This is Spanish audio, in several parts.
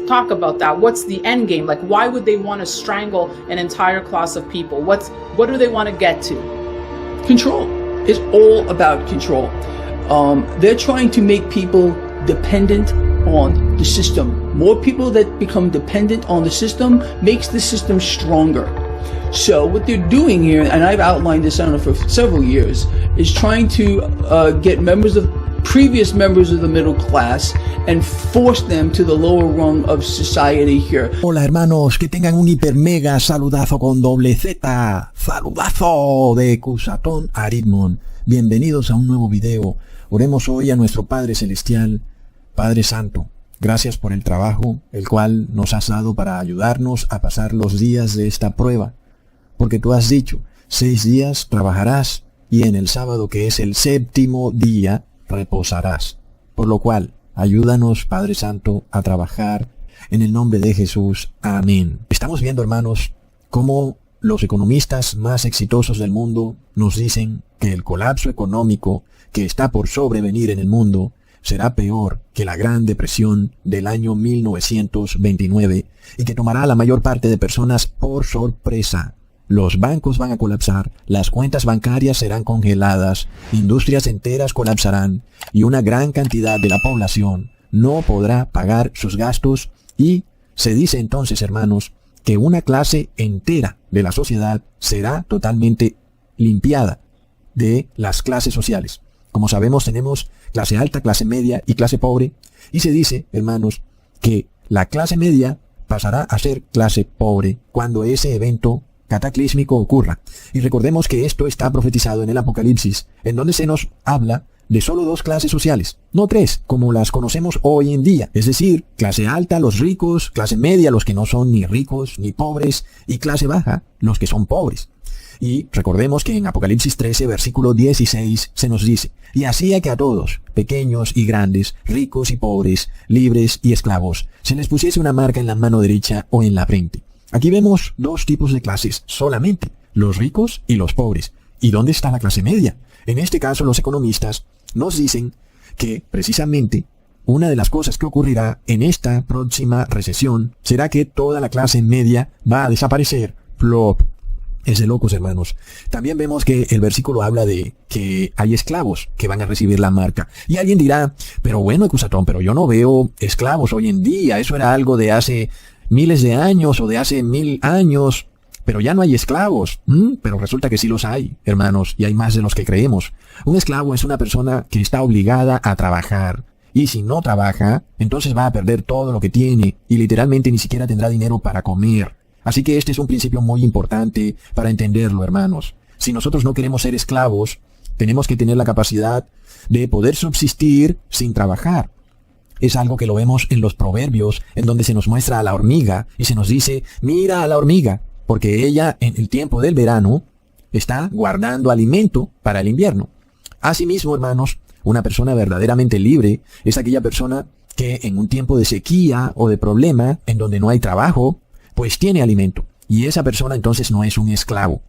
talk about that. What's the end game? Like, why would they want to strangle an entire class of people? What do they want to get to? Control. It's all about control. They're trying to make people dependent on the system. More people that become dependent on the system makes the system stronger. So what they're doing here, and I've outlined this, I don't know, for several years, is trying to get previous members of the middle class and force them to the lower rung of society here. Hola hermanos, que tengan un hiper mega saludazo con doble Z. Saludazo de Cusatón Aritmon. Bienvenidos a un nuevo video. Oremos hoy a nuestro Padre Celestial, Padre Santo. Gracias por el trabajo, el cual nos has dado para ayudarnos a pasar los días de esta prueba. Porque tú has dicho, 6 días trabajarás y en el sábado, que es el 7º día, reposarás. Por lo cual, ayúdanos, Padre Santo, a trabajar en el nombre de Jesús. Amén. Estamos viendo, hermanos, cómo los economistas más exitosos del mundo nos dicen que el colapso económico que está por sobrevenir en el mundo será peor que la Gran Depresión del año 1929 y que tomará a la mayor parte de personas por sorpresa. Los bancos van a colapsar, las cuentas bancarias serán congeladas, industrias enteras colapsarán y una gran cantidad de la población no podrá pagar sus gastos y se dice entonces, hermanos, que una clase entera de la sociedad será totalmente limpiada de las clases sociales. Como sabemos, tenemos clase alta, clase media y clase pobre, y se dice, hermanos, que la clase media pasará a ser clase pobre cuando ese evento cataclísmico ocurra. Y recordemos que esto está profetizado en el Apocalipsis, en donde se nos habla de solo 2 clases sociales, no 3, como las conocemos hoy en día. Es decir, clase alta, los ricos, clase media, los que no son ni ricos ni pobres, y clase baja, los que son pobres. Y recordemos que en Apocalipsis 13, versículo 16, se nos dice, y hacía que a todos, pequeños y grandes, ricos y pobres, libres y esclavos, se les pusiese una marca en la mano derecha o en la frente. Aquí vemos 2 tipos de clases solamente, los ricos y los pobres. ¿Y dónde está la clase media? En este caso, los economistas nos dicen que, precisamente, una de las cosas que ocurrirá en esta próxima recesión será que toda la clase media va a desaparecer. Plop. Es de locos, hermanos. También vemos que el versículo habla de que hay esclavos que van a recibir la marca. Y alguien dirá, pero bueno, Cusatón, pero yo no veo esclavos hoy en día. Eso era algo de hace miles de años o de hace 1000 años, pero ya no hay esclavos. Pero resulta que sí los hay, hermanos, y hay más de los que creemos. Un esclavo es una persona que está obligada a trabajar, y si no trabaja, entonces va a perder todo lo que tiene, y literalmente ni siquiera tendrá dinero para comer. Así que este es un principio muy importante para entenderlo, hermanos. Si nosotros no queremos ser esclavos, tenemos que tener la capacidad de poder subsistir sin trabajar. Es algo que lo vemos en los proverbios, en donde se nos muestra a la hormiga y se nos dice, mira a la hormiga, porque ella en el tiempo del verano está guardando alimento para el invierno. Asimismo, hermanos, una persona verdaderamente libre es aquella persona que en un tiempo de sequía o de problema, en donde no hay trabajo, pues tiene alimento. Y esa persona entonces no es un esclavo.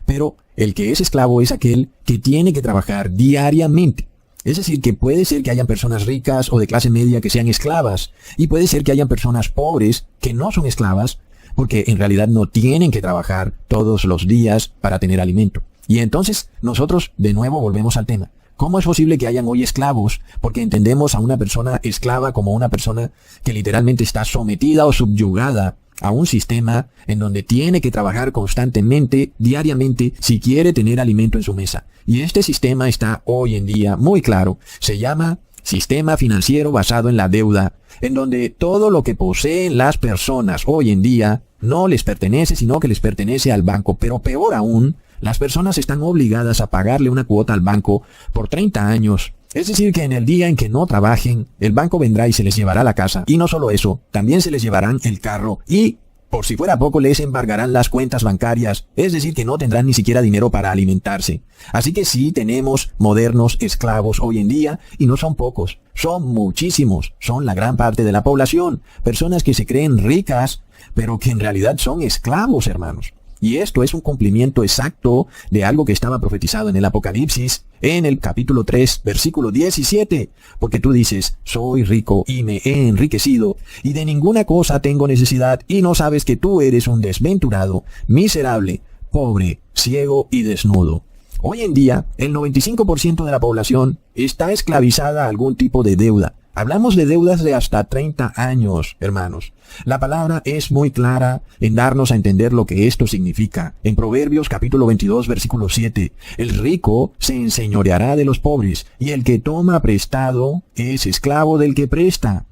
Pero el que es esclavo es aquel que tiene que trabajar diariamente. Es decir, que puede ser que hayan personas ricas o de clase media que sean esclavas, y puede ser que hayan personas pobres que no son esclavas, porque en realidad no tienen que trabajar todos los días para tener alimento. Y entonces nosotros de nuevo volvemos al tema. ¿Cómo es posible que hayan hoy esclavos? Porque entendemos a una persona esclava como una persona que literalmente está sometida o subyugada a un sistema en donde tiene que trabajar constantemente, diariamente, si quiere tener alimento en su mesa. Y este sistema está hoy en día muy claro. Se llama sistema financiero basado en la deuda, en donde todo lo que poseen las personas hoy en día no les pertenece, sino que les pertenece al banco. Pero peor aún, las personas están obligadas a pagarle una cuota al banco por 30 años. Es decir, que en el día en que no trabajen, el banco vendrá y se les llevará la casa. Y no solo eso, también se les llevarán el carro y, por si fuera poco, les embargarán las cuentas bancarias. Es decir, que no tendrán ni siquiera dinero para alimentarse. Así que sí tenemos modernos esclavos hoy en día, y no son pocos, son muchísimos, son la gran parte de la población. Personas que se creen ricas, pero que en realidad son esclavos, hermanos. Y esto es un cumplimiento exacto de algo que estaba profetizado en el Apocalipsis, en el capítulo 3, versículo 17, porque tú dices, soy rico y me he enriquecido, y de ninguna cosa tengo necesidad, y no sabes que tú eres un desventurado, miserable, pobre, ciego y desnudo. Hoy en día, el 95% de la población está esclavizada a algún tipo de deuda. Hablamos de deudas de hasta 30 años, hermanos. La palabra es muy clara en darnos a entender lo que esto significa. En Proverbios capítulo 22, versículo 7, el rico se enseñoreará de los pobres, y el que toma prestado es esclavo del que presta.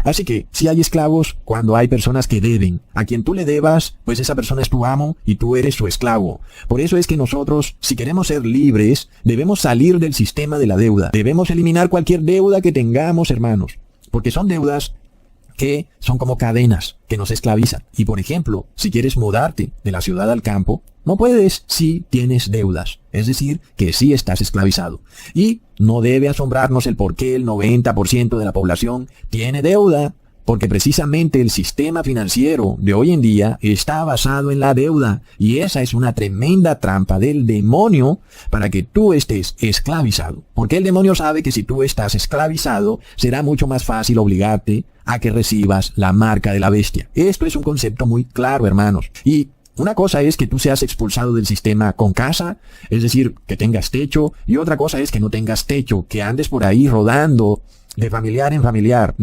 Así que, si hay esclavos, cuando hay personas que deben, a quien tú le debas, pues esa persona es tu amo y tú eres su esclavo. Por eso es que nosotros, si queremos ser libres, debemos salir del sistema de la deuda. Debemos eliminar cualquier deuda que tengamos, hermanos, porque son deudas que son como cadenas que nos esclavizan. Y por ejemplo, si quieres mudarte de la ciudad al campo, no puedes si tienes deudas. Es decir, que sí estás esclavizado. Y no debe asombrarnos el por qué el 90% de la población tiene deuda, porque precisamente el sistema financiero de hoy en día está basado en la deuda. Y esa es una tremenda trampa del demonio para que tú estés esclavizado. Porque el demonio sabe que si tú estás esclavizado, será mucho más fácil obligarte a que recibas la marca de la bestia. Esto es un concepto muy claro, hermanos. Y una cosa es que tú seas expulsado del sistema con casa, es decir, que tengas techo, y otra cosa es que no tengas techo, que andes por ahí rodando de familiar en familiar.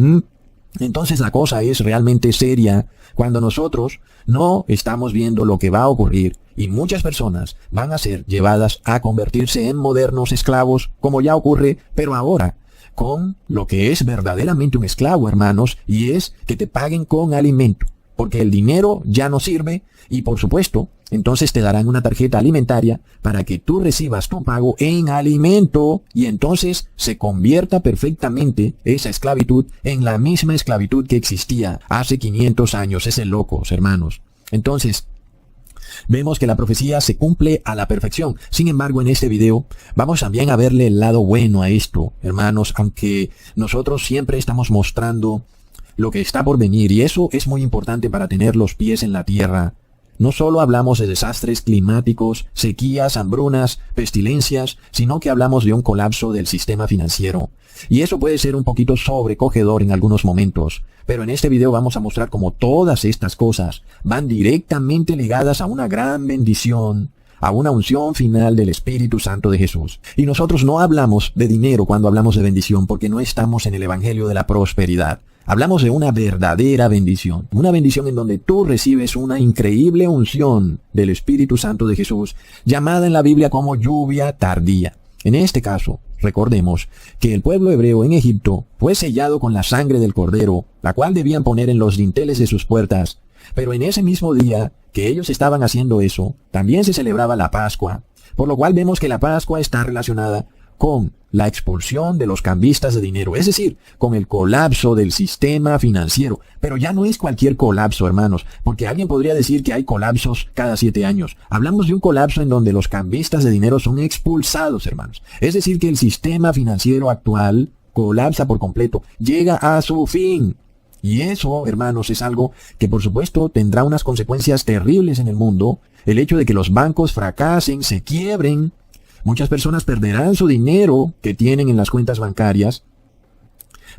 Entonces la cosa es realmente seria cuando nosotros no estamos viendo lo que va a ocurrir y muchas personas van a ser llevadas a convertirse en modernos esclavos, como ya ocurre, pero ahora con lo que es verdaderamente un esclavo, hermanos, y es que te paguen con alimento. Porque el dinero ya no sirve y por supuesto, entonces te darán una tarjeta alimentaria para que tú recibas tu pago en alimento y entonces se convierta perfectamente esa esclavitud en la misma esclavitud que existía hace 500 años. Es de locos, hermanos. Entonces, vemos que la profecía se cumple a la perfección. Sin embargo, en este video vamos también a verle el lado bueno a esto, hermanos, aunque nosotros siempre estamos mostrando lo que está por venir, y eso es muy importante para tener los pies en la tierra. No solo hablamos de desastres climáticos, sequías, hambrunas, pestilencias, sino que hablamos de un colapso del sistema financiero. Y eso puede ser un poquito sobrecogedor en algunos momentos, pero en este video vamos a mostrar cómo todas estas cosas van directamente ligadas a una gran bendición, a una unción final del Espíritu Santo de Jesús. Y nosotros no hablamos de dinero cuando hablamos de bendición, porque no estamos en el Evangelio de la prosperidad. Hablamos de una verdadera bendición en donde tú recibes una increíble unción del Espíritu Santo de Jesús, llamada en la Biblia como lluvia tardía. En este caso, recordemos que el pueblo hebreo en Egipto fue sellado con la sangre del cordero, la cual debían poner en los dinteles de sus puertas. Pero en ese mismo día que ellos estaban haciendo eso, también se celebraba la Pascua, por lo cual vemos que la Pascua está relacionada con la expulsión de los cambistas de dinero, es decir, con el colapso del sistema financiero. Pero ya no es cualquier colapso, hermanos, porque alguien podría decir que hay colapsos cada 7 años. Hablamos de un colapso en donde los cambistas de dinero son expulsados, hermanos. Es decir, que el sistema financiero actual colapsa por completo, llega a su fin. Y eso, hermanos, es algo que por supuesto tendrá unas consecuencias terribles en el mundo. El hecho de que los bancos fracasen, se quiebren. Muchas personas perderán su dinero que tienen en las cuentas bancarias.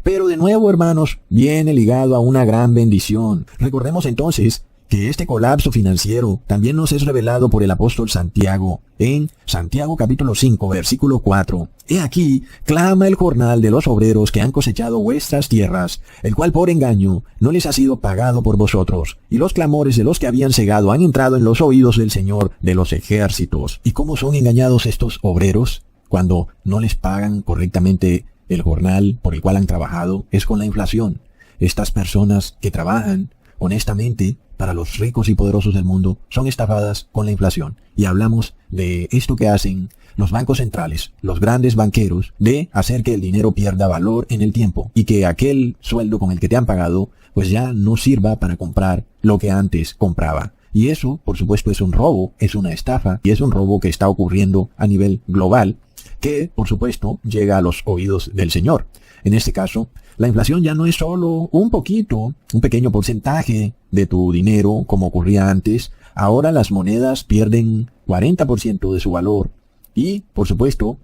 Pero de nuevo, hermanos, viene ligado a una gran bendición. Recordemos entonces que este colapso financiero también nos es revelado por el apóstol Santiago. En Santiago capítulo 5, versículo 4. He aquí, clama el jornal de los obreros que han cosechado vuestras tierras, el cual por engaño no les ha sido pagado por vosotros. Y los clamores de los que habían cegado han entrado en los oídos del Señor de los ejércitos. ¿Y cómo son engañados estos obreros? Cuando no les pagan correctamente el jornal por el cual han trabajado, es con la inflación. Estas personas que trabajan honestamente para los ricos y poderosos del mundo son estafadas con la inflación. Y hablamos de esto que hacen los bancos centrales, los grandes banqueros, de hacer que el dinero pierda valor en el tiempo y que aquel sueldo con el que te han pagado pues ya no sirva para comprar lo que antes compraba. Y eso, por supuesto, es un robo, es una estafa y es un robo que está ocurriendo a nivel global, que, por supuesto, llega a los oídos del Señor. En este caso, la inflación ya no es solo un pequeño porcentaje de tu dinero, como ocurría antes. Ahora las monedas pierden 40% de su valor. Y, por supuesto,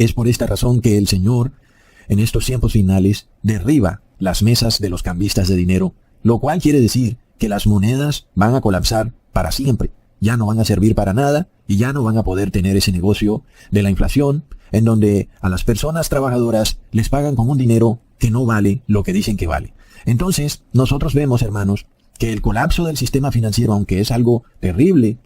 Es por esta razón que el Señor, en estos tiempos finales, derriba las mesas de los cambistas de dinero, lo cual quiere decir que las monedas van a colapsar para siempre. Ya no van a servir para nada y ya no van a poder tener ese negocio de la inflación, en donde a las personas trabajadoras les pagan con un dinero que no vale lo que dicen que vale. Entonces, nosotros vemos, hermanos, que el colapso del sistema financiero, aunque es algo terrible,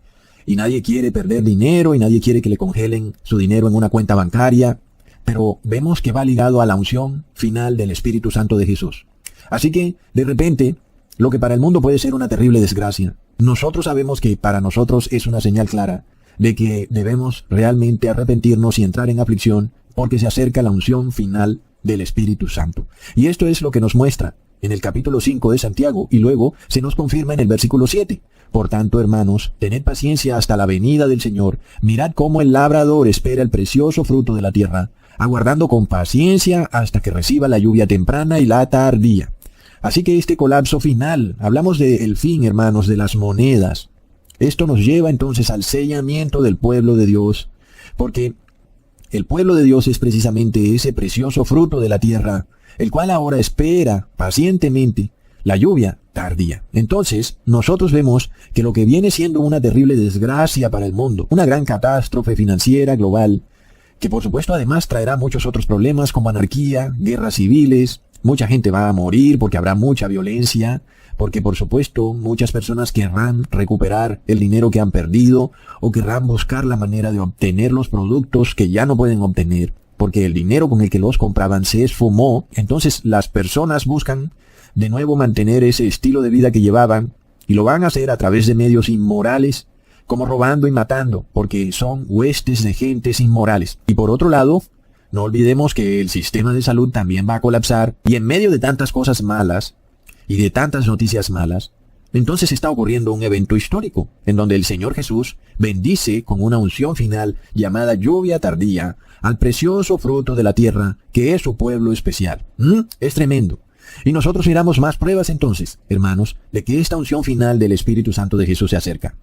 y nadie quiere perder dinero y nadie quiere que le congelen su dinero en una cuenta bancaria, pero vemos que va ligado a la unción final del Espíritu Santo de Jesús. Así que, de repente, lo que para el mundo puede ser una terrible desgracia, nosotros sabemos que para nosotros es una señal clara de que debemos realmente arrepentirnos y entrar en aflicción porque se acerca la unción final del Espíritu Santo. Y esto es lo que nos muestra en el capítulo 5 de Santiago y luego se nos confirma en el versículo 7. Por tanto, hermanos, tened paciencia hasta la venida del Señor. Mirad cómo el labrador espera el precioso fruto de la tierra, aguardando con paciencia hasta que reciba la lluvia temprana y la tardía. Así que este colapso final, hablamos del fin, hermanos, de las monedas. Esto nos lleva entonces al sellamiento del pueblo de Dios, porque el pueblo de Dios es precisamente ese precioso fruto de la tierra, el cual ahora espera pacientemente la lluvia tardía. Entonces, nosotros vemos que lo que viene siendo una terrible desgracia para el mundo, una gran catástrofe financiera global, que por supuesto además traerá muchos otros problemas como anarquía, guerras civiles, mucha gente va a morir porque habrá mucha violencia, porque por supuesto muchas personas querrán recuperar el dinero que han perdido o querrán buscar la manera de obtener los productos que ya no pueden obtener, porque el dinero con el que los compraban se esfumó. Entonces las personas buscan de nuevo mantener ese estilo de vida que llevaban y lo van a hacer a través de medios inmorales, como robando y matando, porque son huestes de gentes inmorales. Y por otro lado, no olvidemos que el sistema de salud también va a colapsar, y en medio de tantas cosas malas y de tantas noticias malas, entonces está ocurriendo un evento histórico, en donde el Señor Jesús bendice con una unción final llamada lluvia tardía al precioso fruto de la tierra, que es su pueblo especial. Es tremendo. Y nosotros miramos más pruebas entonces, hermanos, de que esta unción final del Espíritu Santo de Jesús se acerca.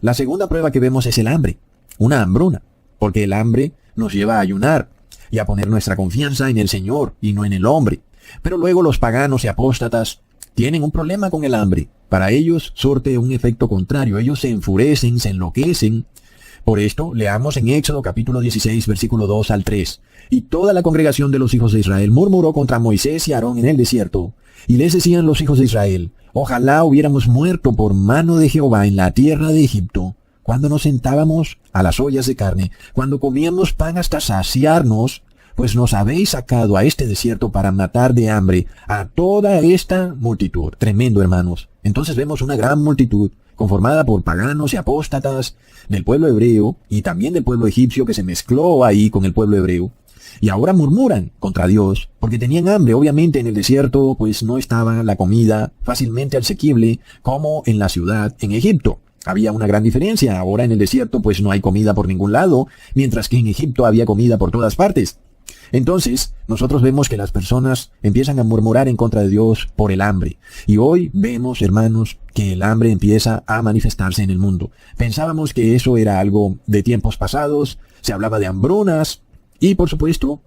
La segunda prueba que vemos es el hambre, una hambruna, porque el hambre nos lleva a ayunar y a poner nuestra confianza en el Señor y no en el hombre. Pero luego los paganos y apóstatas tienen un problema con el hambre. Para ellos surte un efecto contrario. Ellos se enfurecen, se enloquecen. Por esto, leamos en Éxodo capítulo 16, versículo 2 al 3. Y toda la congregación de los hijos de Israel murmuró contra Moisés y Aarón en el desierto. Y les decían los hijos de Israel: ojalá hubiéramos muerto por mano de Jehová en la tierra de Egipto, cuando nos sentábamos a las ollas de carne, cuando comíamos pan hasta saciarnos, pues nos habéis sacado a este desierto para matar de hambre a toda esta multitud. Tremendo, hermanos. Entonces vemos una gran multitud conformada por paganos y apóstatas del pueblo hebreo y también del pueblo egipcio que se mezcló ahí con el pueblo hebreo. Y ahora murmuran contra Dios porque tenían hambre. Obviamente en el desierto pues no estaba la comida fácilmente asequible como en la ciudad en Egipto. Había una gran diferencia. Ahora en el desierto pues no hay comida por ningún lado, mientras que en Egipto había comida por todas partes. Entonces, nosotros vemos que las personas empiezan a murmurar en contra de Dios por el hambre. Y hoy vemos, hermanos, que el hambre empieza a manifestarse en el mundo. Pensábamos que eso era algo de tiempos pasados, se hablaba de hambrunas, y por supuesto,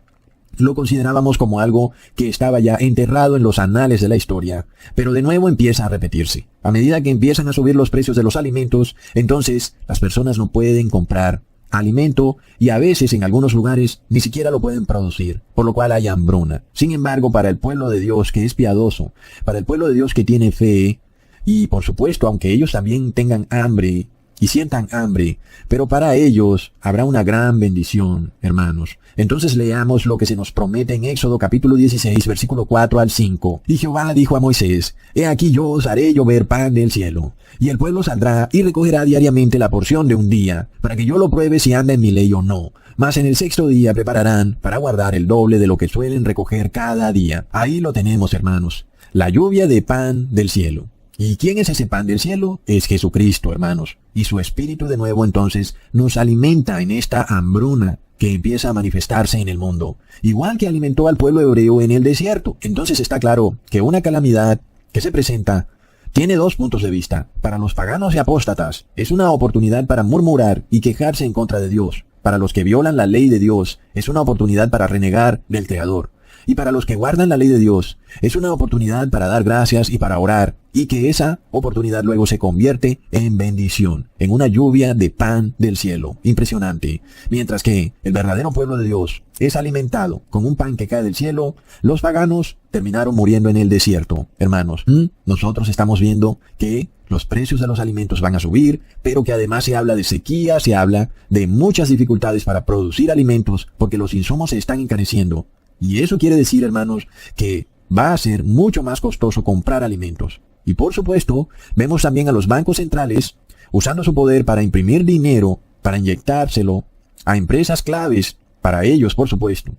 lo considerábamos como algo que estaba ya enterrado en los anales de la historia. Pero de nuevo empieza a repetirse. A medida que empiezan a subir los precios de los alimentos, entonces las personas no pueden comprar alimento y a veces en algunos lugares ni siquiera lo pueden producir, por lo cual hay hambruna. Sin embargo, para el pueblo de Dios que es piadoso, para el pueblo de Dios que tiene fe, y por supuesto, aunque ellos también tengan hambre y sientan hambre, pero para ellos habrá una gran bendición, hermanos. Entonces leamos lo que se nos promete en Éxodo capítulo 16, versículo 4 al 5. Y Jehová dijo a Moisés: he aquí yo os haré llover pan del cielo, y el pueblo saldrá y recogerá diariamente la porción de un día, para que yo lo pruebe si anda en mi ley o no. Mas en el sexto día prepararán para guardar el doble de lo que suelen recoger cada día. Ahí lo tenemos, hermanos, la lluvia de pan del cielo. ¿Y quién es ese pan del cielo? Es Jesucristo, hermanos. Y su Espíritu de nuevo entonces nos alimenta en esta hambruna que empieza a manifestarse en el mundo, igual que alimentó al pueblo hebreo en el desierto. Entonces está claro que una calamidad que se presenta tiene dos puntos de vista. Para los paganos y apóstatas es una oportunidad para murmurar y quejarse en contra de Dios. Para los que violan la ley de Dios, es una oportunidad para renegar del Creador. Y para los que guardan la ley de Dios, es una oportunidad para dar gracias y para orar, y que esa oportunidad luego se convierte en bendición, en una lluvia de pan del cielo. Impresionante. Mientras que el verdadero pueblo de Dios es alimentado con un pan que cae del cielo, los paganos terminaron muriendo en el desierto. Hermanos, nosotros estamos viendo que los precios de los alimentos van a subir, pero que además se habla de sequía, se habla de muchas dificultades para producir alimentos, porque los insumos se están encareciendo. Y eso quiere decir, hermanos, que va a ser mucho más costoso comprar alimentos. Y por supuesto, vemos también a los bancos centrales usando su poder para imprimir dinero, para inyectárselo a empresas claves, para ellos, por supuesto.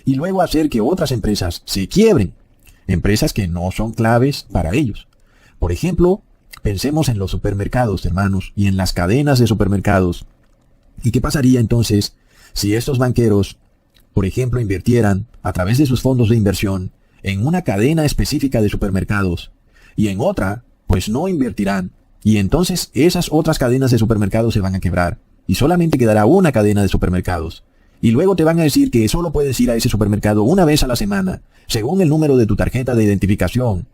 Y luego hacer que otras empresas se quiebren. Empresas que no son claves para ellos. Por ejemplo, pensemos en los supermercados, hermanos, y en las cadenas de supermercados. ¿Y qué pasaría entonces si estos banqueros, por ejemplo, invirtieran a través de sus fondos de inversión en una cadena específica de supermercados y en otra, pues no invertirán? Y entonces esas otras cadenas de supermercados se van a quebrar y solamente quedará una cadena de supermercados. Y luego te van a decir que solo puedes ir a ese supermercado una vez a la semana, según el número de tu tarjeta de identificación.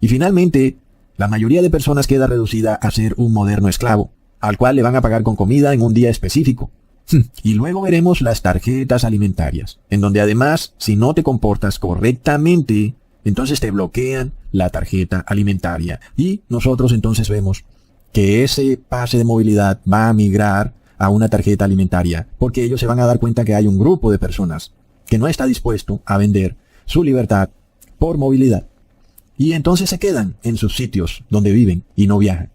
Y finalmente, la mayoría de personas queda reducida a ser un moderno esclavo, al cual le van a pagar con comida en un día específico. Y luego veremos las tarjetas alimentarias, en donde además, si no te comportas correctamente, entonces te bloquean la tarjeta alimentaria. Y nosotros entonces vemos que ese pase de movilidad va a migrar a una tarjeta alimentaria, porque ellos se van a dar cuenta que hay un grupo de personas que no está dispuesto a vender su libertad por movilidad. Y entonces se quedan en sus sitios donde viven y no viajan.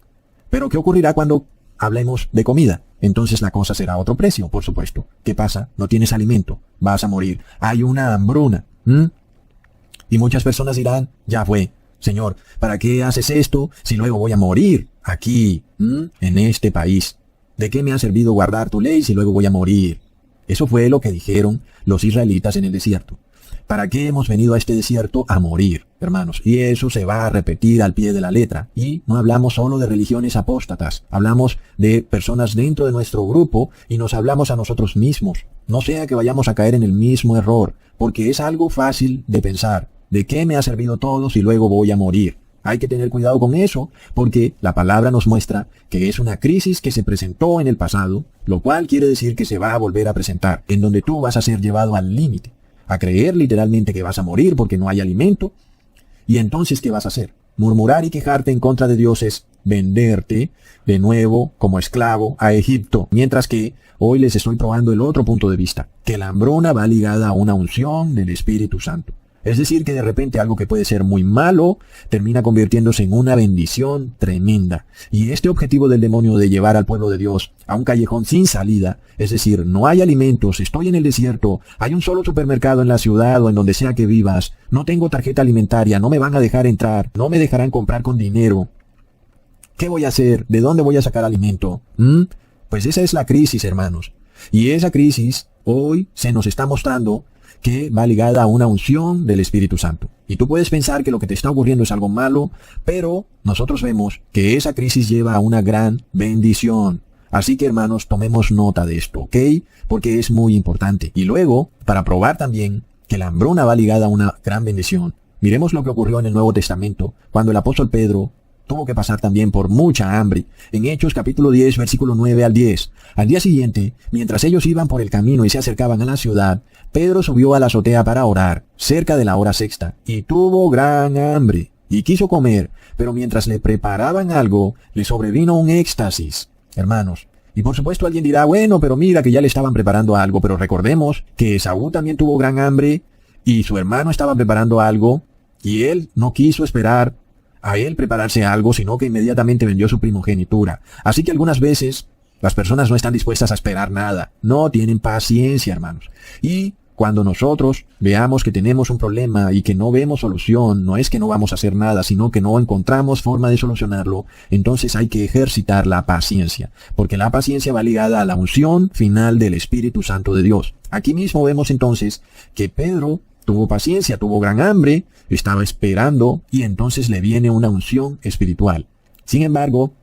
Pero ¿qué ocurrirá cuando hablemos de comida? Entonces la cosa será a otro precio, por supuesto. ¿Qué pasa? No tienes alimento, vas a morir. Hay una hambruna. Y muchas personas dirán, ya fue, Señor, ¿para qué haces esto si luego voy a morir aquí, en este país? ¿De qué me ha servido guardar tu ley si luego voy a morir? Eso fue lo que dijeron los israelitas en el desierto. ¿Para qué hemos venido a este desierto? A morir, hermanos. Y eso se va a repetir al pie de la letra. Y no hablamos solo de religiones apóstatas. Hablamos de personas dentro de nuestro grupo y nos hablamos a nosotros mismos. No sea que vayamos a caer en el mismo error, porque es algo fácil de pensar. ¿De qué me ha servido todo si luego voy a morir? Hay que tener cuidado con eso, porque la palabra nos muestra que es una crisis que se presentó en el pasado, lo cual quiere decir que se va a volver a presentar, en donde tú vas a ser llevado al límite, a creer literalmente que vas a morir porque no hay alimento. Y entonces, ¿qué vas a hacer? Murmurar y quejarte en contra de Dios es venderte de nuevo como esclavo a Egipto. Mientras que hoy les estoy probando el otro punto de vista, que la hambruna va ligada a una unción del Espíritu Santo. Es decir, que de repente algo que puede ser muy malo termina convirtiéndose en una bendición tremenda. Y este objetivo del demonio de llevar al pueblo de Dios a un callejón sin salida, es decir, no hay alimentos, estoy en el desierto, hay un solo supermercado en la ciudad o en donde sea que vivas, no tengo tarjeta alimentaria, no me van a dejar entrar, no me dejarán comprar con dinero. ¿Qué voy a hacer? ¿De dónde voy a sacar alimento? Pues esa es la crisis, hermanos. Y esa crisis hoy se nos está mostrando que va ligada a una unción del Espíritu Santo. Y tú puedes pensar que lo que te está ocurriendo es algo malo, pero nosotros vemos que esa crisis lleva a una gran bendición. Así que, hermanos, tomemos nota de esto, ¿ok? Porque es muy importante. Y luego, para probar también que la hambruna va ligada a una gran bendición, miremos lo que ocurrió en el Nuevo Testamento, cuando el apóstol Pedro tuvo que pasar también por mucha hambre. En Hechos capítulo 10, versículo 9 al 10. Al día siguiente, mientras ellos iban por el camino y se acercaban a la ciudad, Pedro subió a la azotea para orar, cerca de la hora sexta, y tuvo gran hambre, y quiso comer, pero mientras le preparaban algo, le sobrevino un éxtasis. Hermanos, y por supuesto alguien dirá, bueno, pero mira que ya le estaban preparando algo, pero recordemos que Esaú también tuvo gran hambre, y su hermano estaba preparando algo, y él no quiso esperar a él prepararse algo, sino que inmediatamente vendió su primogenitura. Así que algunas veces las personas no están dispuestas a esperar nada, no tienen paciencia, hermanos. Y cuando nosotros veamos que tenemos un problema y que no vemos solución, no es que no vamos a hacer nada, sino que no encontramos forma de solucionarlo, entonces hay que ejercitar la paciencia, porque la paciencia va ligada a la unción final del Espíritu Santo de Dios. Aquí mismo vemos entonces que Pedro tuvo paciencia, tuvo gran hambre, estaba esperando y entonces le viene una unción espiritual. Sin embargo,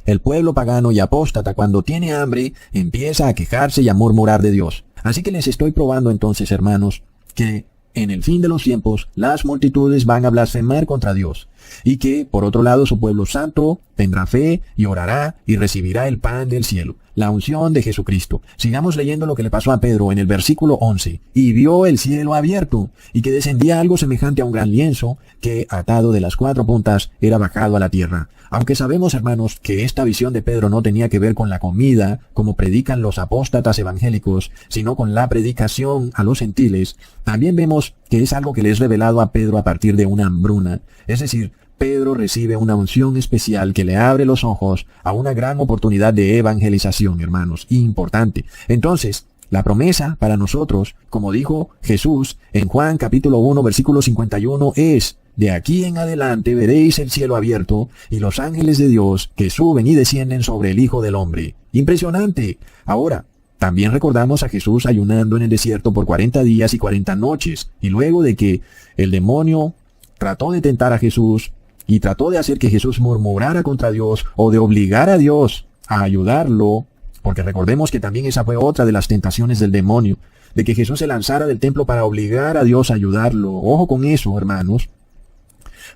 El pueblo pagano y apóstata, cuando tiene hambre, empieza a quejarse y a murmurar de Dios. Así que les estoy probando entonces, hermanos, que en el fin de los tiempos las multitudes van a blasfemar contra Dios, y que, por otro lado, su pueblo santo tendrá fe y orará y recibirá el pan del cielo, la unción de Jesucristo. Sigamos leyendo lo que le pasó a Pedro en el versículo 11. Y vio el cielo abierto, y que descendía algo semejante a un gran lienzo, que, atado de las 4 puntas, era bajado a la tierra. Aunque sabemos, hermanos, que esta visión de Pedro no tenía que ver con la comida, como predican los apóstatas evangélicos, sino con la predicación a los gentiles, también vemos que es algo que le es revelado a Pedro a partir de una hambruna. Es decir, Pedro recibe una unción especial que le abre los ojos a una gran oportunidad de evangelización, hermanos, importante. Entonces, la promesa para nosotros, como dijo Jesús en Juan capítulo 1, versículo 51, es: de aquí en adelante veréis el cielo abierto y los ángeles de Dios que suben y descienden sobre el Hijo del Hombre. ¡Impresionante! Ahora, también recordamos a Jesús ayunando en el desierto por 40 días y 40 noches, y luego de que el demonio trató de tentar a Jesús y trató de hacer que Jesús murmurara contra Dios o de obligar a Dios a ayudarlo, porque recordemos que también esa fue otra de las tentaciones del demonio, de que Jesús se lanzara del templo para obligar a Dios a ayudarlo. Ojo con eso, hermanos.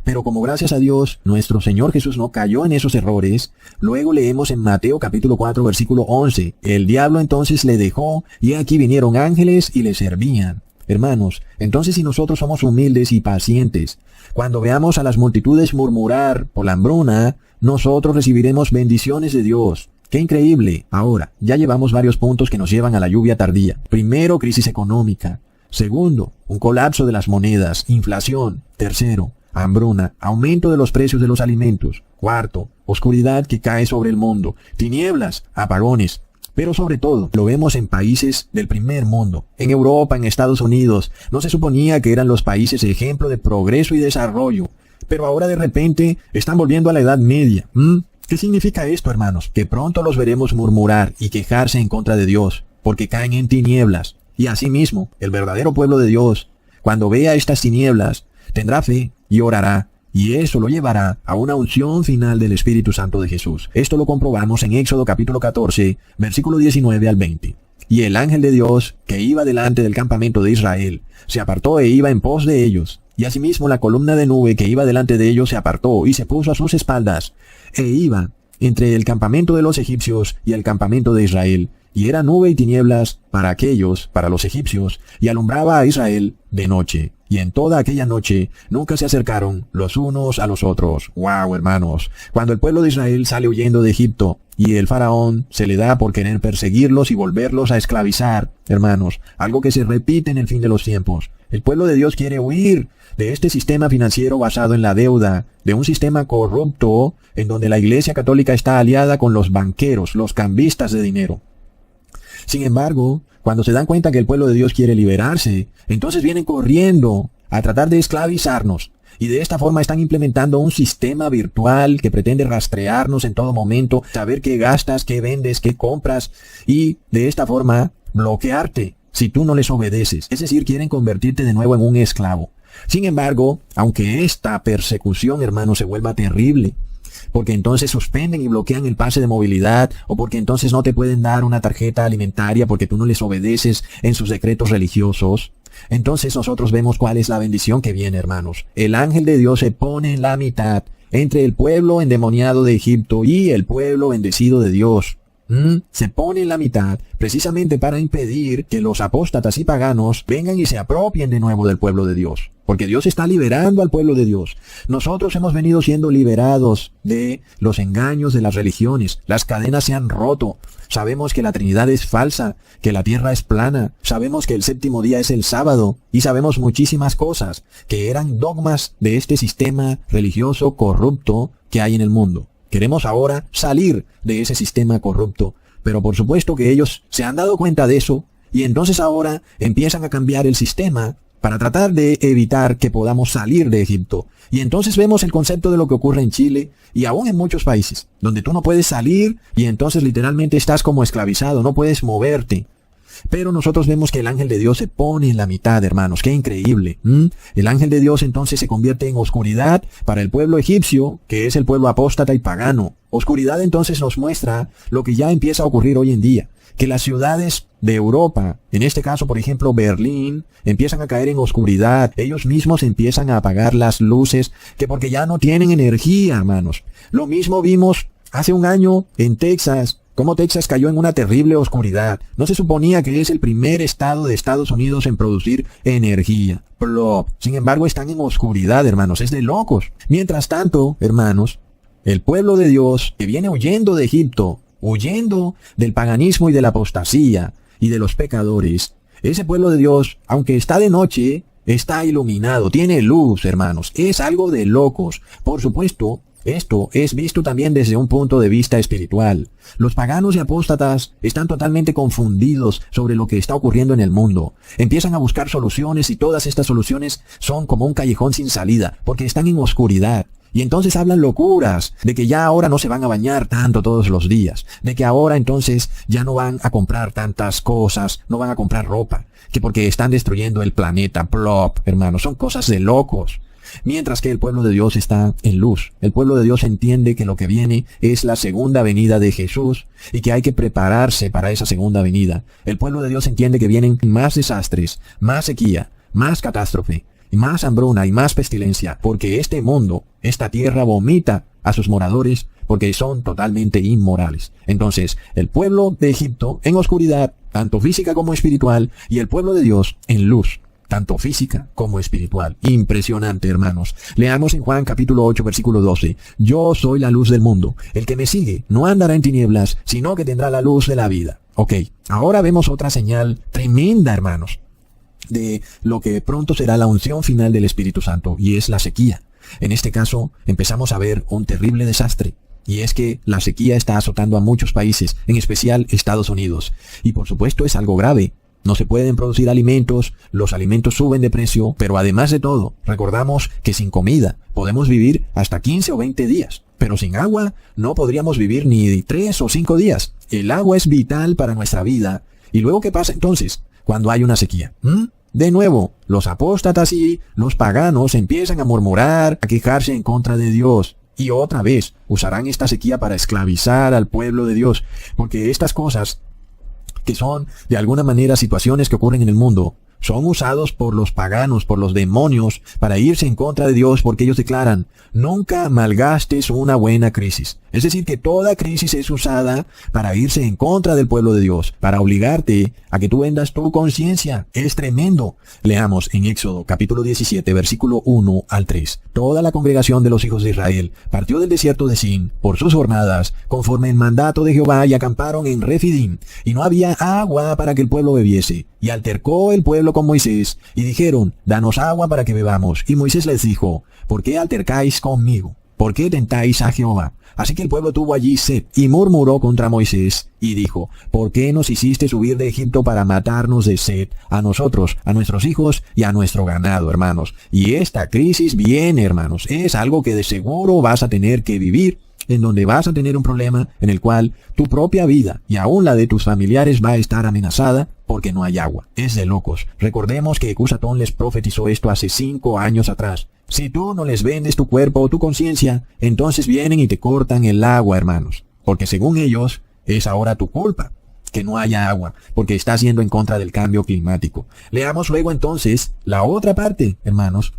Pero como gracias a Dios, nuestro Señor Jesús no cayó en esos errores, luego leemos en Mateo capítulo 4, versículo 11, el diablo entonces le dejó, y aquí vinieron ángeles y le servían. Hermanos, entonces si nosotros somos humildes y pacientes, cuando veamos a las multitudes murmurar por la hambruna, nosotros recibiremos bendiciones de Dios. ¡Qué increíble! Ahora, ya llevamos varios puntos que nos llevan a la lluvia tardía. Primero, crisis económica. Segundo, un colapso de las monedas, inflación. Tercero, hambruna, aumento de los precios de los alimentos. Cuarto, oscuridad que cae sobre el mundo. Tinieblas, apagones. Pero sobre todo, lo vemos en países del primer mundo. En Europa, en Estados Unidos, no se suponía que eran los países ejemplo de progreso y desarrollo. Pero ahora de repente están volviendo a la Edad Media. ¿Qué significa esto, hermanos? Que pronto los veremos murmurar y quejarse en contra de Dios, porque caen en tinieblas. Y asimismo, el verdadero pueblo de Dios, cuando vea estas tinieblas, tendrá fe y orará. Y eso lo llevará a una unción final del Espíritu Santo de Jesús. Esto lo comprobamos en Éxodo capítulo 14, versículo 19 al 20. Y el ángel de Dios, que iba delante del campamento de Israel, se apartó e iba en pos de ellos. Y asimismo la columna de nube que iba delante de ellos se apartó y se puso a sus espaldas, e iba entre el campamento de los egipcios y el campamento de Israel. Y era nube y tinieblas para aquellos, para los egipcios, y alumbraba a Israel de noche. Y en toda aquella noche nunca se acercaron los unos a los otros. ¡Wow, hermanos! Cuando el pueblo de Israel sale huyendo de Egipto, y el faraón se le da por querer perseguirlos y volverlos a esclavizar, hermanos, algo que se repite en el fin de los tiempos. El pueblo de Dios quiere huir de este sistema financiero basado en la deuda, de un sistema corrupto en donde la Iglesia Católica está aliada con los banqueros, los cambistas de dinero. Sin embargo, cuando se dan cuenta que el pueblo de Dios quiere liberarse, entonces vienen corriendo a tratar de esclavizarnos. Y de esta forma están implementando un sistema virtual que pretende rastrearnos en todo momento, saber qué gastas, qué vendes, qué compras, y de esta forma bloquearte si tú no les obedeces. Es decir, quieren convertirte de nuevo en un esclavo. Sin embargo, aunque esta persecución, hermano, se vuelva terrible, porque entonces suspenden y bloquean el pase de movilidad, o porque entonces no te pueden dar una tarjeta alimentaria porque tú no les obedeces en sus decretos religiosos, entonces nosotros vemos cuál es la bendición que viene, hermanos. El ángel de Dios se pone en la mitad entre el pueblo endemoniado de Egipto y el pueblo bendecido de Dios. Se pone en la mitad precisamente para impedir que los apóstatas y paganos vengan y se apropien de nuevo del pueblo de Dios. Porque Dios está liberando al pueblo de Dios. Nosotros hemos venido siendo liberados de los engaños de las religiones. Las cadenas se han roto. Sabemos que la Trinidad es falsa, que la tierra es plana. Sabemos que el séptimo día es el sábado. Y sabemos muchísimas cosas que eran dogmas de este sistema religioso corrupto que hay en el mundo. Queremos ahora salir de ese sistema corrupto, pero por supuesto que ellos se han dado cuenta de eso y entonces ahora empiezan a cambiar el sistema para tratar de evitar que podamos salir de Egipto. Y entonces vemos el concepto de lo que ocurre en Chile y aún en muchos países, donde tú no puedes salir y entonces literalmente estás como esclavizado, no puedes moverte. Pero nosotros vemos que el ángel de Dios se pone en la mitad, hermanos. ¡Qué increíble! El ángel de Dios entonces se convierte en oscuridad para el pueblo egipcio, que es el pueblo apóstata y pagano. Oscuridad entonces nos muestra lo que ya empieza a ocurrir hoy en día, que las ciudades de Europa, en este caso por ejemplo Berlín, empiezan a caer en oscuridad. Ellos mismos empiezan a apagar las luces, que porque ya no tienen energía, hermanos. Lo mismo vimos hace un año en Texas, cómo Texas cayó en una terrible oscuridad. No se suponía que es el primer estado de Estados Unidos en producir energía. Plop. Sin embargo, están en oscuridad, hermanos. Es de locos. Mientras tanto, hermanos, el pueblo de Dios que viene huyendo de Egipto, huyendo del paganismo y de la apostasía y de los pecadores, ese pueblo de Dios, aunque está de noche, está iluminado, tiene luz, hermanos. Es algo de locos. Por supuesto, esto es visto también desde un punto de vista espiritual. Los paganos y apóstatas están totalmente confundidos sobre lo que está ocurriendo en el mundo. Empiezan a buscar soluciones y todas estas soluciones son como un callejón sin salida, porque están en oscuridad. Y entonces hablan locuras, de que ya ahora no se van a bañar tanto todos los días, de que ahora entonces ya no van a comprar tantas cosas, no van a comprar ropa, que porque están destruyendo el planeta. Plop, hermanos, son cosas de locos. Mientras que el pueblo de Dios está en luz. El pueblo de Dios entiende que lo que viene es la segunda venida de Jesús y que hay que prepararse para esa segunda venida. El pueblo de Dios entiende que vienen más desastres, más sequía, más catástrofe, y más hambruna y más pestilencia, porque este mundo, esta tierra vomita a sus moradores porque son totalmente inmorales. Entonces, el pueblo de Egipto en oscuridad, tanto física como espiritual, y el pueblo de Dios en luz, tanto física como espiritual. Impresionante, hermanos. Leamos en Juan capítulo 8, versículo 12. Yo soy la luz del mundo. El que me sigue no andará en tinieblas, sino que tendrá la luz de la vida. Ok, ahora vemos otra señal tremenda, hermanos, de lo que pronto será la unción final del Espíritu Santo, y es la sequía. En este caso, empezamos a ver un terrible desastre, y es que la sequía está azotando a muchos países, en especial Estados Unidos. Y por supuesto es algo grave. No se pueden producir alimentos, los alimentos suben de precio, pero además de todo, recordamos que sin comida podemos vivir hasta 15 o 20 días. Pero sin agua no podríamos vivir ni 3 o 5 días. El agua es vital para nuestra vida. ¿Y luego qué pasa entonces cuando hay una sequía? De nuevo, los apóstatas y los paganos empiezan a murmurar, a quejarse en contra de Dios. Y otra vez usarán esta sequía para esclavizar al pueblo de Dios. Porque estas cosas, que son de alguna manera situaciones que ocurren en el mundo, son usados por los paganos, por los demonios, para irse en contra de Dios, porque ellos declaran: nunca malgastes una buena crisis. Es decir, que toda crisis es usada para irse en contra del pueblo de Dios, para obligarte a que tú vendas tu conciencia. Es tremendo. Leamos en Éxodo capítulo 17, versículo 1 al 3. Toda la congregación de los hijos de Israel partió del desierto de Sin por sus jornadas, conforme el mandato de Jehová, y acamparon en Refidim, y no había agua para que el pueblo bebiese. Y altercó el pueblo con Moisés, y dijeron: danos agua para que bebamos. Y Moisés les dijo: ¿por qué altercáis conmigo? ¿Por qué tentáis a Jehová? Así que el pueblo tuvo allí sed, y murmuró contra Moisés, y dijo: ¿por qué nos hiciste subir de Egipto para matarnos de sed, a nosotros, a nuestros hijos y a nuestro ganado, hermanos? Y esta crisis viene, hermanos, es algo que de seguro vas a tener que vivir, en donde vas a tener un problema en el cual tu propia vida y aún la de tus familiares va a estar amenazada porque no hay agua. Es de locos. Recordemos que Cusatón les profetizó esto hace 5 años atrás. Si tú no les vendes tu cuerpo o tu conciencia, entonces vienen y te cortan el agua, hermanos. Porque según ellos, es ahora tu culpa que no haya agua, porque estás yendo en contra del cambio climático. Leamos luego entonces la otra parte, hermanos,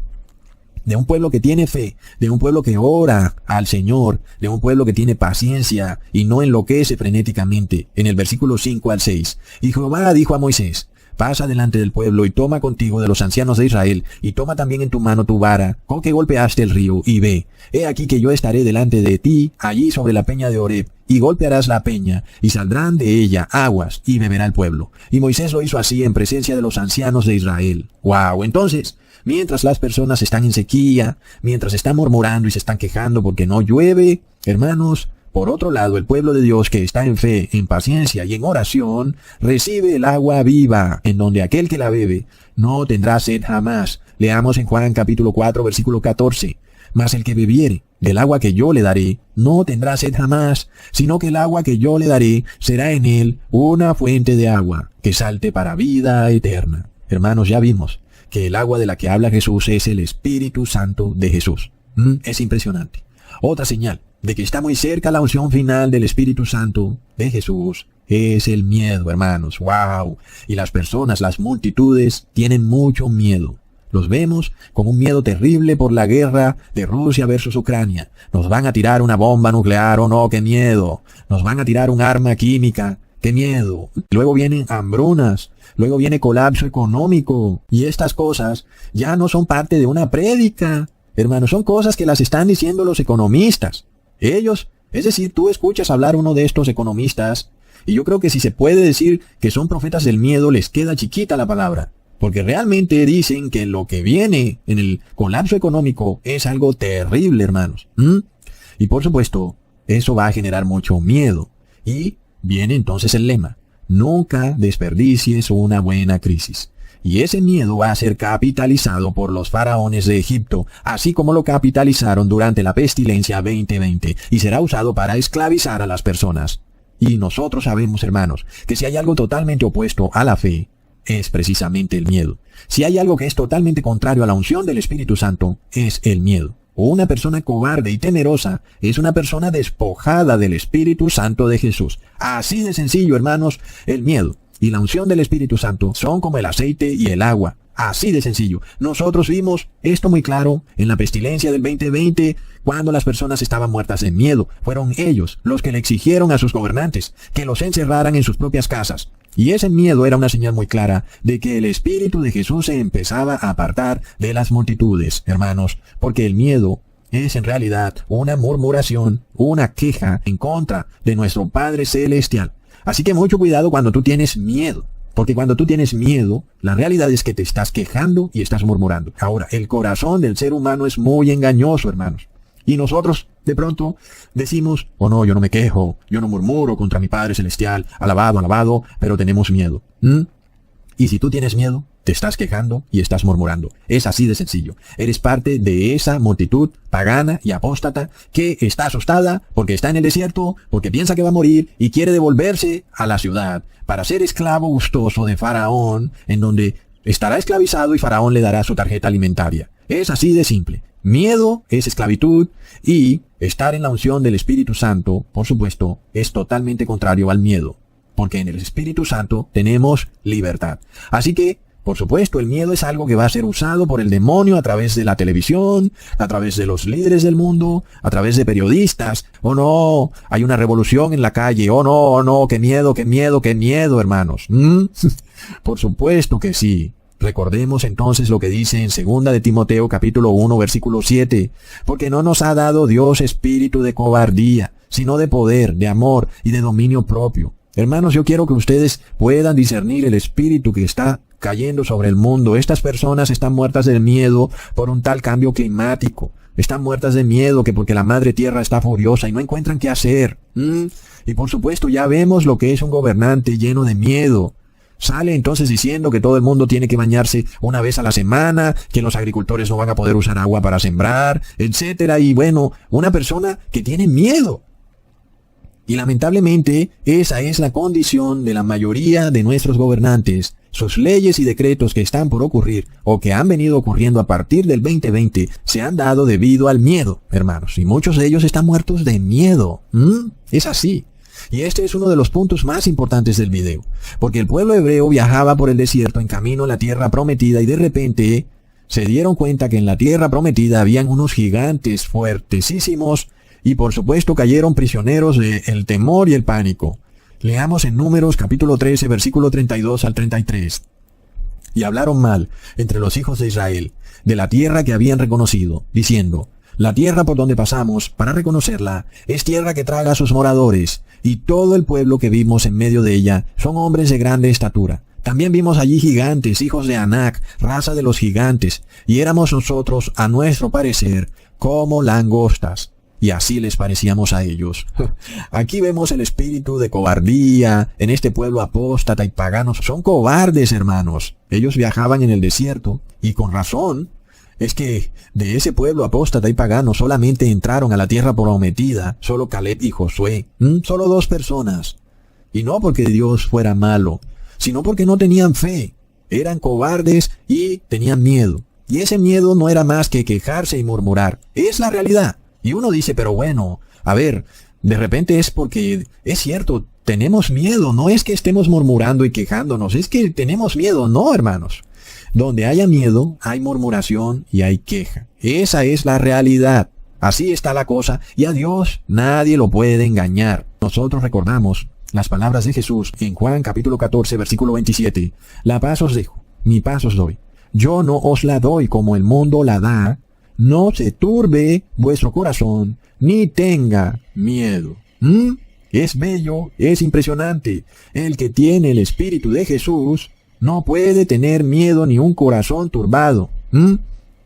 de un pueblo que tiene fe, de un pueblo que ora al Señor, de un pueblo que tiene paciencia y no enloquece frenéticamente. En el versículo 5 al 6. Y Jehová dijo a Moisés: pasa delante del pueblo y toma contigo de los ancianos de Israel, y toma también en tu mano tu vara con que golpeaste el río, y ve, he aquí que yo estaré delante de ti, allí sobre la peña de Horeb, y golpearás la peña, y saldrán de ella aguas, y beberá el pueblo. Y Moisés lo hizo así en presencia de los ancianos de Israel. ¡Wow! Entonces, mientras las personas están en sequía, mientras están murmurando y se están quejando porque no llueve, hermanos, por otro lado, el pueblo de Dios que está en fe, en paciencia y en oración, recibe el agua viva, en donde aquel que la bebe no tendrá sed jamás. Leamos en Juan capítulo 4, versículo 14. Mas el que bebiere Del agua que yo le daré, no tendrá sed jamás, sino que el agua que yo le daré será en él una fuente de agua que salte para vida eterna. Hermanos, ya vimos que el agua de la que habla Jesús es el Espíritu Santo de Jesús. Es impresionante. Otra señal de que está muy cerca la unción final del Espíritu Santo de Jesús es el miedo, hermanos. ¡Wow! Y las personas, las multitudes, tienen mucho miedo. Los vemos con un miedo terrible por la guerra de Rusia versus Ucrania. Nos van a tirar una bomba nuclear, ¡oh no, qué miedo! Nos van a tirar un arma química, ¡qué miedo! Luego vienen hambrunas, luego viene colapso económico. Y estas cosas ya no son parte de una prédica. Hermanos, son cosas que las están diciendo los economistas. Ellos, es decir, tú escuchas hablar uno de estos economistas, y yo creo que si se puede decir que son profetas del miedo, les queda chiquita la palabra. Porque realmente dicen que lo que viene en el colapso económico es algo terrible, hermanos. Y por supuesto, eso va a generar mucho miedo. Y viene entonces el lema: nunca desperdicies una buena crisis. Y ese miedo va a ser capitalizado por los faraones de Egipto, así como lo capitalizaron durante la pestilencia 2020, y será usado para esclavizar a las personas. Y nosotros sabemos, hermanos, que si hay algo totalmente opuesto a la fe, es precisamente el miedo. Si hay algo que es totalmente contrario a la unción del Espíritu Santo, es el miedo. Una persona cobarde y temerosa es una persona despojada del Espíritu Santo de Jesús. Así de sencillo, hermanos, el miedo y la unción del Espíritu Santo son como el aceite y el agua. Así de sencillo. Nosotros vimos esto muy claro en la pestilencia del 2020, cuando las personas estaban muertas de miedo. Fueron ellos los que le exigieron a sus gobernantes que los encerraran en sus propias casas. Y ese miedo era una señal muy clara de que el Espíritu de Jesús se empezaba a apartar de las multitudes, hermanos, porque el miedo es en realidad una murmuración, una queja en contra de nuestro Padre Celestial. Así que mucho cuidado cuando tú tienes miedo. Porque cuando tú tienes miedo, la realidad es que te estás quejando y estás murmurando. Ahora, el corazón del ser humano es muy engañoso, hermanos. Y nosotros, de pronto, decimos: oh no, yo no me quejo, yo no murmuro contra mi Padre Celestial, alabado, alabado, pero tenemos miedo. Y si tú tienes miedo, te estás quejando y estás murmurando. Es así de sencillo. Eres parte de esa multitud pagana y apóstata que está asustada porque está en el desierto, porque piensa que va a morir y quiere devolverse a la ciudad para ser esclavo gustoso de Faraón, en donde estará esclavizado y Faraón le dará su tarjeta alimentaria. Es así de simple. Miedo es esclavitud y estar en la unción del Espíritu Santo, por supuesto, es totalmente contrario al miedo. Porque en el Espíritu Santo tenemos libertad. Así que, por supuesto, el miedo es algo que va a ser usado por el demonio a través de la televisión, a través de los líderes del mundo, a través de periodistas. Oh no, hay una revolución en la calle. Oh no, qué miedo, qué miedo, qué miedo, hermanos. Por supuesto que sí. Recordemos entonces lo que dice en 2 de Timoteo capítulo 1 versículo 7. Porque no nos ha dado Dios espíritu de cobardía, sino de poder, de amor y de dominio propio. Hermanos, yo quiero que ustedes puedan discernir el espíritu que está cayendo sobre el mundo. Estas personas están muertas de miedo por un tal cambio climático. Están muertas de miedo que porque la madre tierra está furiosa y no encuentran qué hacer. Y por supuesto ya vemos lo que es un gobernante lleno de miedo. Sale entonces diciendo que todo el mundo tiene que bañarse una vez a la semana, que los agricultores no van a poder usar agua para sembrar, etcétera. Y bueno, una persona que tiene miedo. Y lamentablemente, esa es la condición de la mayoría de nuestros gobernantes. Sus leyes y decretos que están por ocurrir, o que han venido ocurriendo a partir del 2020, se han dado debido al miedo, hermanos. Y muchos de ellos están muertos de miedo. Es así. Y este es uno de los puntos más importantes del video. Porque el pueblo hebreo viajaba por el desierto en camino a la tierra prometida y de repente se dieron cuenta que en la tierra prometida habían unos gigantes fuertesísimos y por supuesto cayeron prisioneros del temor y el pánico. Leamos en Números capítulo 13 versículo 32 al 33. Y hablaron mal entre los hijos de Israel de la tierra que habían reconocido, diciendo: la tierra por donde pasamos para reconocerla es tierra que traga a sus moradores, y todo el pueblo que vimos en medio de ella son hombres de grande estatura. También vimos allí gigantes, hijos de Anac, raza de los gigantes, y éramos nosotros, a nuestro parecer, como langostas. Y así les parecíamos a ellos. Aquí vemos el espíritu de cobardía en este pueblo apóstata y pagano. Son cobardes, hermanos. Ellos viajaban en el desierto, y con razón. Es que de ese pueblo apóstata y pagano solamente entraron a la tierra prometida solo Caleb y Josué. Solo 2 personas. Y no porque Dios fuera malo, sino porque no tenían fe. Eran cobardes y tenían miedo. Y ese miedo no era más que quejarse y murmurar. Es la realidad. Y uno dice, pero bueno, a ver, de repente es porque es cierto, tenemos miedo. No es que estemos murmurando y quejándonos, es que tenemos miedo. No, hermanos. Donde haya miedo, hay murmuración y hay queja. Esa es la realidad. Así está la cosa, y a Dios nadie lo puede engañar. Nosotros recordamos las palabras de Jesús en Juan capítulo 14, versículo 27. La paz os dejo, mi paz os doy. Yo no os la doy como el mundo la da. No se turbe vuestro corazón, ni tenga miedo. Es bello, es impresionante. El que tiene el Espíritu de Jesús no puede tener miedo ni un corazón turbado.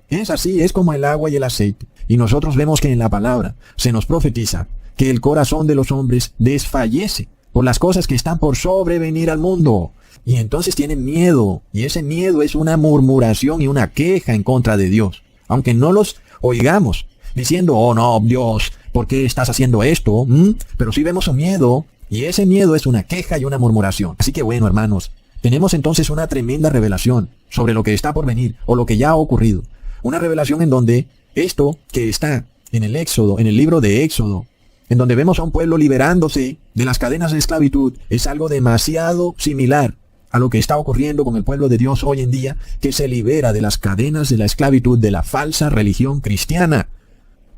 Es así, es como el agua y el aceite. Y nosotros vemos que en la palabra se nos profetiza que el corazón de los hombres desfallece por las cosas que están por sobrevenir al mundo. Y entonces tienen miedo. Y ese miedo es una murmuración y una queja en contra de Dios. Aunque no los oigamos diciendo, oh no, Dios, ¿por qué estás haciendo esto? Pero sí vemos un miedo. Y ese miedo es una queja y una murmuración. Así que bueno, hermanos, tenemos entonces una tremenda revelación sobre lo que está por venir o lo que ya ha ocurrido. Una revelación en donde esto que está en el Éxodo, en el libro de Éxodo, en donde vemos a un pueblo liberándose de las cadenas de esclavitud, es algo demasiado similar a lo que está ocurriendo con el pueblo de Dios hoy en día, que se libera de las cadenas de la esclavitud de la falsa religión cristiana.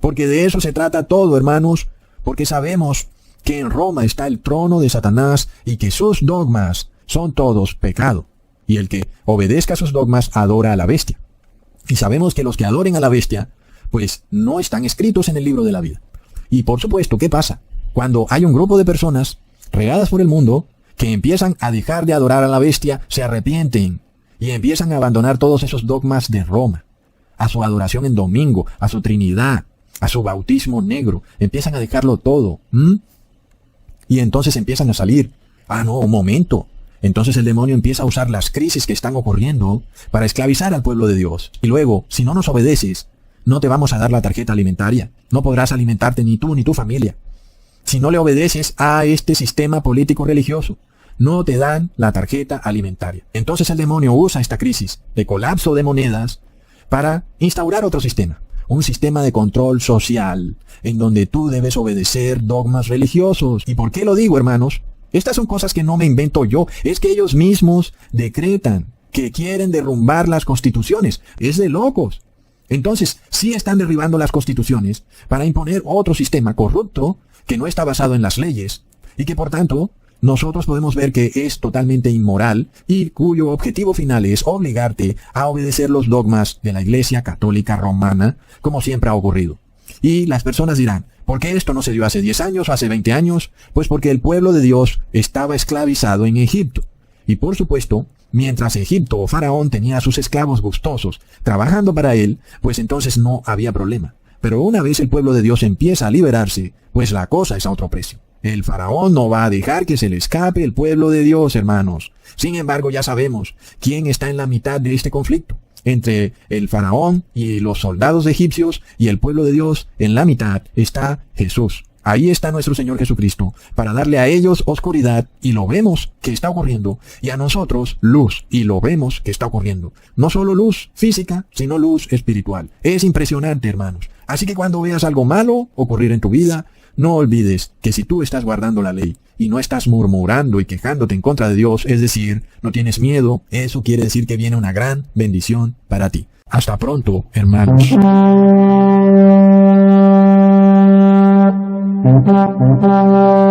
Porque de eso se trata todo, hermanos, porque sabemos que en Roma está el trono de Satanás y que sus dogmas son todos pecado. Y el que obedezca sus dogmas adora a la bestia. Y sabemos que los que adoren a la bestia, pues no están escritos en el libro de la vida. Y por supuesto, ¿qué pasa? Cuando hay un grupo de personas regadas por el mundo que empiezan a dejar de adorar a la bestia, se arrepienten y empiezan a abandonar todos esos dogmas de Roma, a su adoración en domingo, a su Trinidad, a su bautismo negro, empiezan a dejarlo todo. Y entonces empiezan a salir. No, un momento. Entonces el demonio empieza a usar las crisis que están ocurriendo para esclavizar al pueblo de Dios. Y luego, si no nos obedeces, no te vamos a dar la tarjeta alimentaria. No podrás alimentarte ni tú ni tu familia. Si no le obedeces a este sistema político religioso, no te dan la tarjeta alimentaria. Entonces el demonio usa esta crisis de colapso de monedas para instaurar otro sistema. Un sistema de control social, en donde tú debes obedecer dogmas religiosos. ¿Y por qué lo digo, hermanos? Estas son cosas que no me invento yo. Es que ellos mismos decretan que quieren derrumbar las constituciones. Es de locos. Entonces, sí están derribando las constituciones para imponer otro sistema corrupto que no está basado en las leyes y que, por tanto, nosotros podemos ver que es totalmente inmoral y cuyo objetivo final es obligarte a obedecer los dogmas de la Iglesia Católica Romana, como siempre ha ocurrido. Y las personas dirán, ¿por qué esto no se dio hace 10 años o hace 20 años? Pues porque el pueblo de Dios estaba esclavizado en Egipto. Y por supuesto, mientras Egipto o Faraón tenía a sus esclavos gustosos trabajando para él, pues entonces no había problema. Pero una vez el pueblo de Dios empieza a liberarse, pues la cosa es a otro precio. El Faraón no va a dejar que se le escape el pueblo de Dios, hermanos. Sin embargo, ya sabemos quién está en la mitad de este conflicto. Entre el Faraón y los soldados egipcios y el pueblo de Dios, en la mitad está Jesús. Ahí está nuestro Señor Jesucristo, para darle a ellos oscuridad, y lo vemos que está ocurriendo, y a nosotros luz, y lo vemos que está ocurriendo. No solo luz física, sino luz espiritual. Es impresionante, hermanos. Así que cuando veas algo malo ocurrir en tu vida, no olvides que si tú estás guardando la ley y no estás murmurando y quejándote en contra de Dios, es decir, no tienes miedo, eso quiere decir que viene una gran bendición para ti. Hasta pronto, hermanos. Thank you.